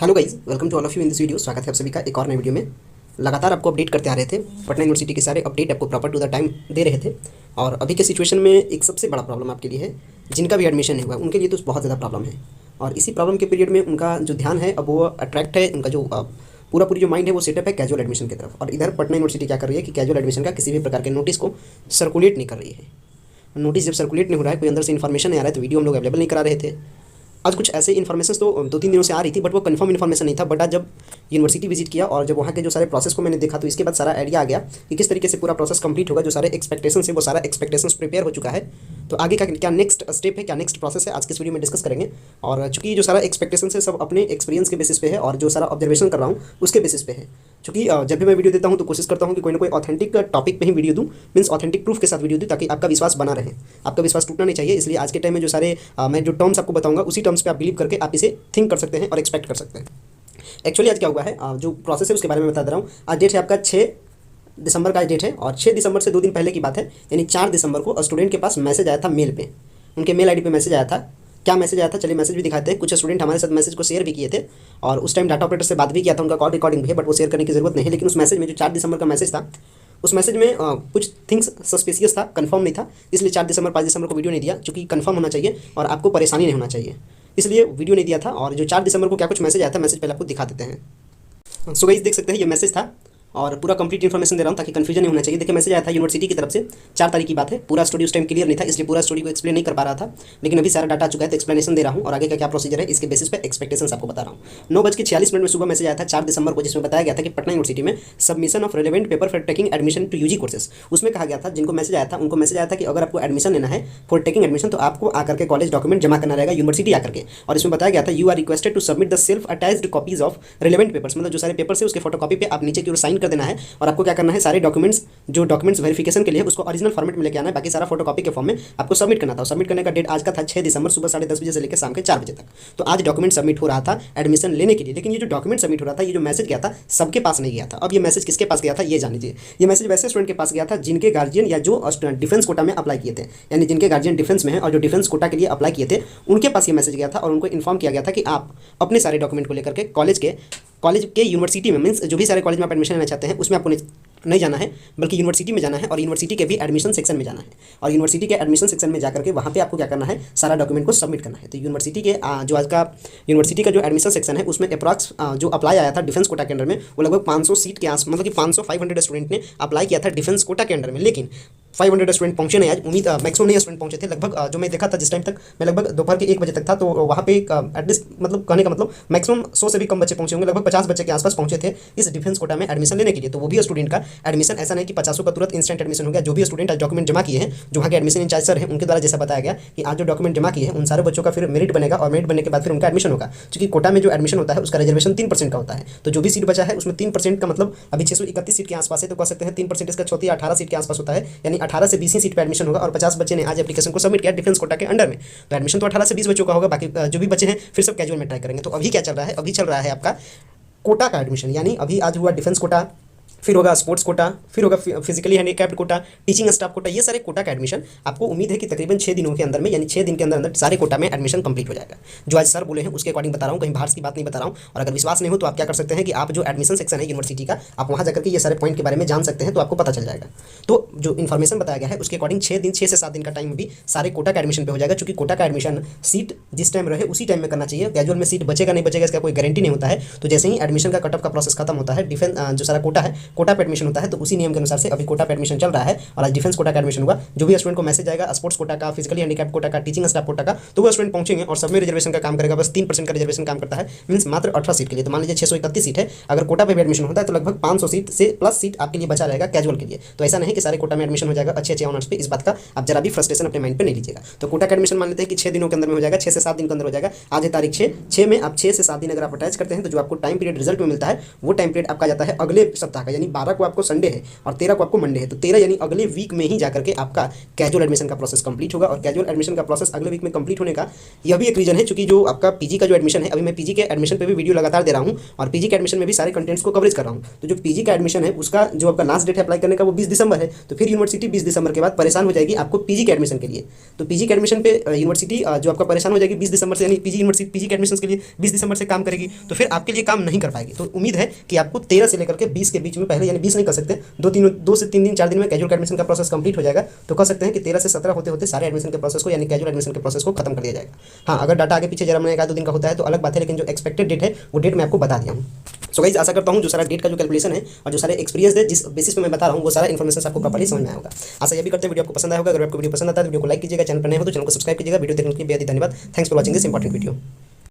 Hello guys, welcome to all of you in this video. स्वागत है आप सभी का एक और नए वीडियो में। लगातार आपको अपडेट करते आ रहे थे। पटना यूनिवर्सिटी के सारे अपडेट आपको प्रॉपर टू द टाइम दे रहे थे। और अभी के सिचुएशन में एक सबसे बड़ा प्रॉब्लम आपके लिए है, जिनका भी एडमिशन नहीं हुआ उनके लिए तो बहुत ज़्यादा प्रॉब्लम है। और इसी प्रॉब्लम के पीरियड में उनका जो ध्यान है अब वो अट्रैक्ट है, उनका जो पूरी जो माइंड है वो सेटअप है कैजुअल एडमिशन की तरफ। और इधर पटना यूनिवर्सिटी क्या कर रही है कि कैजुअल एडमिशन का किसी भी प्रकार के नोटिस को सर्कुलेट नहीं कर रही है। नोटिस जब सर्कुलेट नहीं हो रहा है, कोई अंदर से इन्फॉर्मेशन नहीं आ रहा है, तो वीडियो हम लोग अवेलेबल नहीं करा रहे थे। आज कुछ ऐसे इन्फॉर्मेशन तो 2-3 दिनों से आ रही थी, बट वो कंफर्म इन्फॉर्मेशन नहीं था। बट आज जब यूनिवर्सिटी विजिट किया और जब वहाँ के जो सारे प्रोसेस को मैंने देखा, तो इसके बाद सारा आइडिया आ गया कि किस तरीके से पूरा प्रोसेस कंप्लीट होगा। जो सारे एक्सपेक्टेशंस है वो सारा एक्सपेक्टेशंस प्रिपेयर हो चुका है। तो आगे का क्या नेक्स्ट स्टेप है, क्या नेक्स्ट प्रोसेस है, आज के इस वीडियो में डिस्कस करेंगे। और चूंकि जो सारा एक्सपेक्टेशंस है सब अपने एक्सपीरियंस के बेसिस पे है और जो सारा ऑब्जर्वेशन कर रहा हूँ उसके बेसिस पे है। चूँकि जब भी मैं वीडियो देता हूँ तो कोशिश करता हूँ कि कोई ना कोई ऑथेंटिक टॉपिक पे ही वीडियो दूँ, मीन्स ऑथेंटिक प्रूफ के साथ वीडियो दूँ, ताकि आपका विश्वास बना रहे, आपका विश्वास टूटना नहीं चाहिए। इसलिए आज के टाइम में जो सारे मैं जो टर्म्स आपको बताऊँगा उसी टर्म्स पे आप बिलीव करके आप इसे थिंक कर सकते हैं और एक्सपेक्ट कर सकते हैं। एक्चुअली आज क्या हुआ है, जो प्रोसेस है उसके बारे में बता दे रहा हूँ। आज डेट है आपका 6 दिसंबर का डेट है, और 6 दिसंबर से 2 दिन पहले की बात है, यानी 4 दिसंबर को स्टूडेंट के पास मैसेज आया था मेल पे। उनके मेल आईडी पे मैसेज आया था। क्या मैसेज आया था, चलिए मैसेज भी दिखाते हैं। कुछ स्टूडेंट हमारे साथ मैसेज को शेयर भी किए थे और उस टाइम डाटा ऑपरेटर से बात भी किया था, उनका कॉल रिकॉर्डिंग भी है, बट वो शेयर करने की जरूरत नहीं है। लेकिन उस मैसेज में जो 4 दिसंबर का मैसेज था, उस मैसेज में कुछ थिंग्स सस्पिशियस था, कंफर्म नहीं था। इसलिए 4 दिसंबर 5 दिसंबर को वीडियो नहीं दिया, क्योंकि कंफर्म होना चाहिए और आपको परेशानी नहीं होना चाहिए, इसलिए वीडियो नहीं दिया था। और जो 4 दिसंबर को क्या कुछ मैसेज आया था, मैसेज पहले आपको दिखा देते हैं। सो गाइस देख सकते हैं ये मैसेज था और पूरा कंप्लीट इन्फॉर्मेशन दे रहा हूँ ताकि कंफ्यूजन नहीं होना चाहिए। देखिए मैसेज आया था यूनिवर्सिटी की तरफ से, 4 तारीख की बात है। पूरा स्टोरी उस टाइम क्लियर नहीं था, इसलिए पूरा स्टोरी को एक्सप्लेन नहीं कर पा रहा था। लेकिन अभी सारा डाटा आ चुका है तो एक्सप्लेनेशन दे रहा हूँ और आगे का क्या प्रोसीजर है इसके बेसिस पे एक्सपेक्टेशंस आपको बता रहा हूँ। 9:46 में सुबह मैसेज आया था 4 दिसंबर को, जिसमें बताया गया था कि पटना यूनिवर्सिटी में submission of relevant paper for taking admission to UG courses. उसमें कहा गया था, जिनको मैसेज आया था उनको मैसेज आया था कि अगर आपको एडमिशन लेना है फॉर टेकिंग एडमिशन तो आपको आकर के कॉलेज डॉक्यूमेंट जमा करना रहेगा यूनिवर्सिटी आकर के। और इसमें बताया गया था you are requested to submit the self attached copies of relevant papers, मतलब जो सारे पेपर्स है उसके फोटोकॉपी पे आप नीचे की ओर साइन कर देना है। और आपको क्या करना है, सारे जो डॉक्यूमेंट्स वेरिफिकेशन के लिए उसको ओरिजिनल फॉर्मेट में लेके आना है, बाकी सारा फोटोकॉपी के फॉर्म में आपको सबमिट करना था। सबमिट करने का डेट आज का था 6 दिसंबर सुबह 10:30 बजे से लेकर शाम के 4 बजे तक। तो आज डॉक्यूमेंट सबमिट हो रहा था एडमिशन लेने के लिए। लेकिन ये जो डॉक्यूमेंट सबमिट हो रहा था, ये जो मैसेज गया था सबके पास नहीं गया था। अब ये मैसेज किसके पास गया था ये जान लीजिए। ये मैसेज वैसे स्टूडेंट के पास गया था जिनके गार्जियन या जो डिफेंस कोटा में अप्लाई किए थे, यानी जिनके गार्जियन डिफेंस में है और जो डिफेंस कोटा के लिए अप्लाई किए थे, उनके पास ये मैसेज गया था। और उनको इन्फॉर्म किया गया था कि आप अपने सारे डॉक्यूमेंट को लेकर के कॉलेज के यूनिवर्सिटी में, मीन्स जो भी सारे कॉलेज में आप एडमिशन लेना चाहते हैं उसमें आपको नहीं जाना है, बल्कि यूनिवर्सिटी में जाना है। और यूनिवर्सिटी के भी एडमिशन सेक्शन में जाना है और यूनिवर्सिटी के एडमिशन सेक्शन में जाकर के वहाँ पे आपको क्या करना है, सारा डॉक्यूमेंट को सबमिट करना है। तो यूनिवर्सिटी के जो आज का यूनिवर्सिटी का जो एडमिशन सेक्शन है उसमें अप्रॉक्स जो अप्लाई आया था डिफेंस कोटा के अंडर में, वो लगभग 500 सीट के आस, मतलब कि 500 स्टूडेंट ने अप्लाई किया था डिफेंस कोटा के अंडर में। लेकिन 500 स्टूडेंट पहुंचे नहीं आज, उम्मीद मैक्सिमम नहीं स्टूडेंट पहुंचे थे। लगभग जो मैं देखा था जिस टाइम तक, मैं लगभग दोपहर के 1 बजे तक था, तो वहाँ पे एटलीस्ट मतलब कहने का मतलब मैक्सिमम 100 से भी कम बच्चे पहुंचे होंगे, लगभग 50 बच्चे के आसपास पहुंचे थे इस डिफेंस कोटा में एडमिशन लेने के लिए। तो वो भी स्टूडेंट का एडमिशन ऐसा नहीं कि 50 का तुरंत इंस्टेंट एडमिशन हो गया। जो भी स्टूडेंट आज डॉक्यूमेंट जमा किए हैं, जो वहाँ के एडमिशन इंचार्ज सर हैं उनके द्वारा जैसा बताया गया कि आज जो डॉक्यूमेंट जमा किए हैं उन सारे बच्चों का फिर मेरिट बनेगा और मेरिट बनने के बाद फिर उनका एडमिशन होगा। क्योंकि कोटा में जो एडमिशन होता है उसका रिजर्वेशन 3% का होता है। तो जो भी सीट बचा है उसमें 3% का मतलब अभी 631 सीट के आसपास है, तो कह सकते हैं 3% इसका 18 सीट के आसपास होता है, यानी 18 से 20 सीट पर एडमिशन होगा। और 50 बच्चे ने आज एप्लीकेशन को सबमिट किया डिफेंस कोटा के अंडर में, तो एडमिशन तो 18 से 20 बच्चों का होगा। बाकी जो भी बच्चे हैं फिर सब कैजुअल में ट्राई करेंगे। तो अभी क्या चल रहा है, अभी चल रहा है आपका कोटा का एडमिशन, यानी अभी आज हुआ डिफेंस कोटा, फिर होगा स्पोर्ट्स कोटा, फिर होगा physically handicapped quota, teaching staff quota. ये सारे कोटा का एडमिशन आपको उम्मीद है कि तकरीबन 6 दिनों के अंदर में, यानी 6 दिन के अंदर अंदर सारे कोटा में एडमिशन कंप्लीट हो जाएगा। जो आज सर बोले हैं उसके अकॉर्डिंग बता रहा हूँ, कहीं बाहर की बात नहीं बता रहा हूँ। और अगर विश्वास नहीं हो तो आप क्या कर सकते हैं कि आप जो एडमिशन सेक्शन है यूनिवर्सिटी का, आप वहाँ जाकर के ये सारे पॉइंट के बारे में जान सकते हैं, तो आपको पता चल जाएगा। तो जो इन्फॉर्मेशन बताया गया है उसके अकॉर्डिंग 6 से 7 दिन का टाइम भी सारे कोटा का एडमिशन पे हो जाएगा। क्योंकि कोटा का एडमिशन सीट जिस टाइम रहे उसी टाइम में करना चाहिए। कैजुअल में सीट बचेगा नहीं बचेगा इसका कोई गारंटी नहीं होता है। तो जैसे ही एडमिशन का कटअप का प्रोसेस खत्म होता है, डिफेंस जो सारा कोटा है, कोटा पे एडमिशन होता है, तो उसी नियम के अनुसार से अभी कोटा पे एडमिशन चल रहा है। और आज डिफेंस कोटा का एडमिशन हुआ। जो भी स्टूडेंट को मैसेज आएगा स्पोर्ट्स कोटा का, फिजिकली हैंडीकैप्ड कोटा का, टीचिंग स्टाफ कोटा का, तो वो स्टूडेंट पहुंचेंगे और सब में रिजर्वेशन का काम करेगा। बस 3% का रिजर्वेशन काम करता है, मीन्स मात्र 18 सीट के लिए। तो मान लीजिए 631 सीट है, अगर कोटा पे भी एडमिशन होता है तो लगभग 500 सीट से प्लस सीट आपके लिए बचा रहेगा कैजुअल के लिए। तो ऐसा नहीं कि सारे कोटा में एडमिशन हो जाएगा अच्छे ऑनर्स पे, इस बात का आप जरा भी फ्रस्ट्रेशन अपने माइंड पे नहीं लीजिएगा। तो कोटा का एडमिशन मान लेते हैं कि 6 दिनों के अंदर में हो जाएगा, 6 से 7 दिन के अंदर हो जाएगा। आज है तारीख 6 में आप 6 से 7 दिन अगर आप अटैच करते हैं तो जो आपको टाइम पीरियड रिजल्ट में मिलता है वो टाइम पीरियड आपका जाता है अगले सप्ताह का, यानी यानी 12 को आपको संडे है और 13 को आपको मंडे है, तो 13 यानी अगले वीक में ही जाकर के आपका कैजुअल एडमिशन का प्रोसेस कंप्लीट होगा। और कैजुअल एडमिशन का प्रोसेस अगले वीक में कंप्लीट होने का यह भी एक रीजन है, चूंकि जो आपका पीजी का जो एडमिशन है, अभी मैं पीजी के एडमिशन पे भी वीडियो लगातार दे रहा हूँ और पीजी के एडमिशन में भी सारे कंटेंट्स को कवरेज कर रहा हूँ। तो जो पीजी का एडमिशन है उसका जो आपका लास्ट डेट है अप्लाई करने का वो 20 दिसंबर है, तो फिर यूनिवर्सिटी 20 दिसंबर के बाद परेशान हो जाएगी आपको पीजी के एडमिशन के लिए। तो पीजी के एडमिशन पे यूनिवर्सिटी जो आपका परेशान हो जाएगी 20 दिसंबर से, यानी पीजी के एडमिशन के लिए 20 दिसंबर से काम करेगी, तो फिर आपके लिए काम नहीं कर पाएगी। तो उम्मीद है कि आपको 13 से लेकर के 20 के बीच में, पहले यानी 20 नहीं कर सकते, 2 से 3 दिन 4 दिन में कैजुअल एडमिशन का प्रोसेस कंप्लीट हो जाएगा। तो कह सकते हैं कि 13 से 17 होते होते सारे एडमिशन के प्रोसेस को, यानी कैजुअल एडमिशन के प्रोसेस को खत्म कर दिया जाएगा। हाँ, अगर डाटा आगे पीछे जरा मैंने 1-2 दिन का होता है तो अलग बात है, लेकिन जो एक्सपेक्टेड डेट है वो डेट मैं आपको बता दिया हूँ। सो गाइस, आशा करता हूँ जो सारा डेट का जो कैलकुलेशन है और जो सारे एक्सपीरियंस है जिस बेसिस पे मैं बता रहा हूँ वो सारा इन्फॉर्मेशन आपको प्रॉपर्ली समझ में आया होगा। आशा ये भी करते हैं वीडियो आपको पसंद आया होगा। अगर आपको वीडियो पसंद आता है तो वीडियो को लाइक कीजिएगा, चैनल पर नए हो तो चैनल को सब्सक्राइब कीजिएगा। वीडियो देखने के लिए बेहद धन्यवाद। Thanks for watching this important video.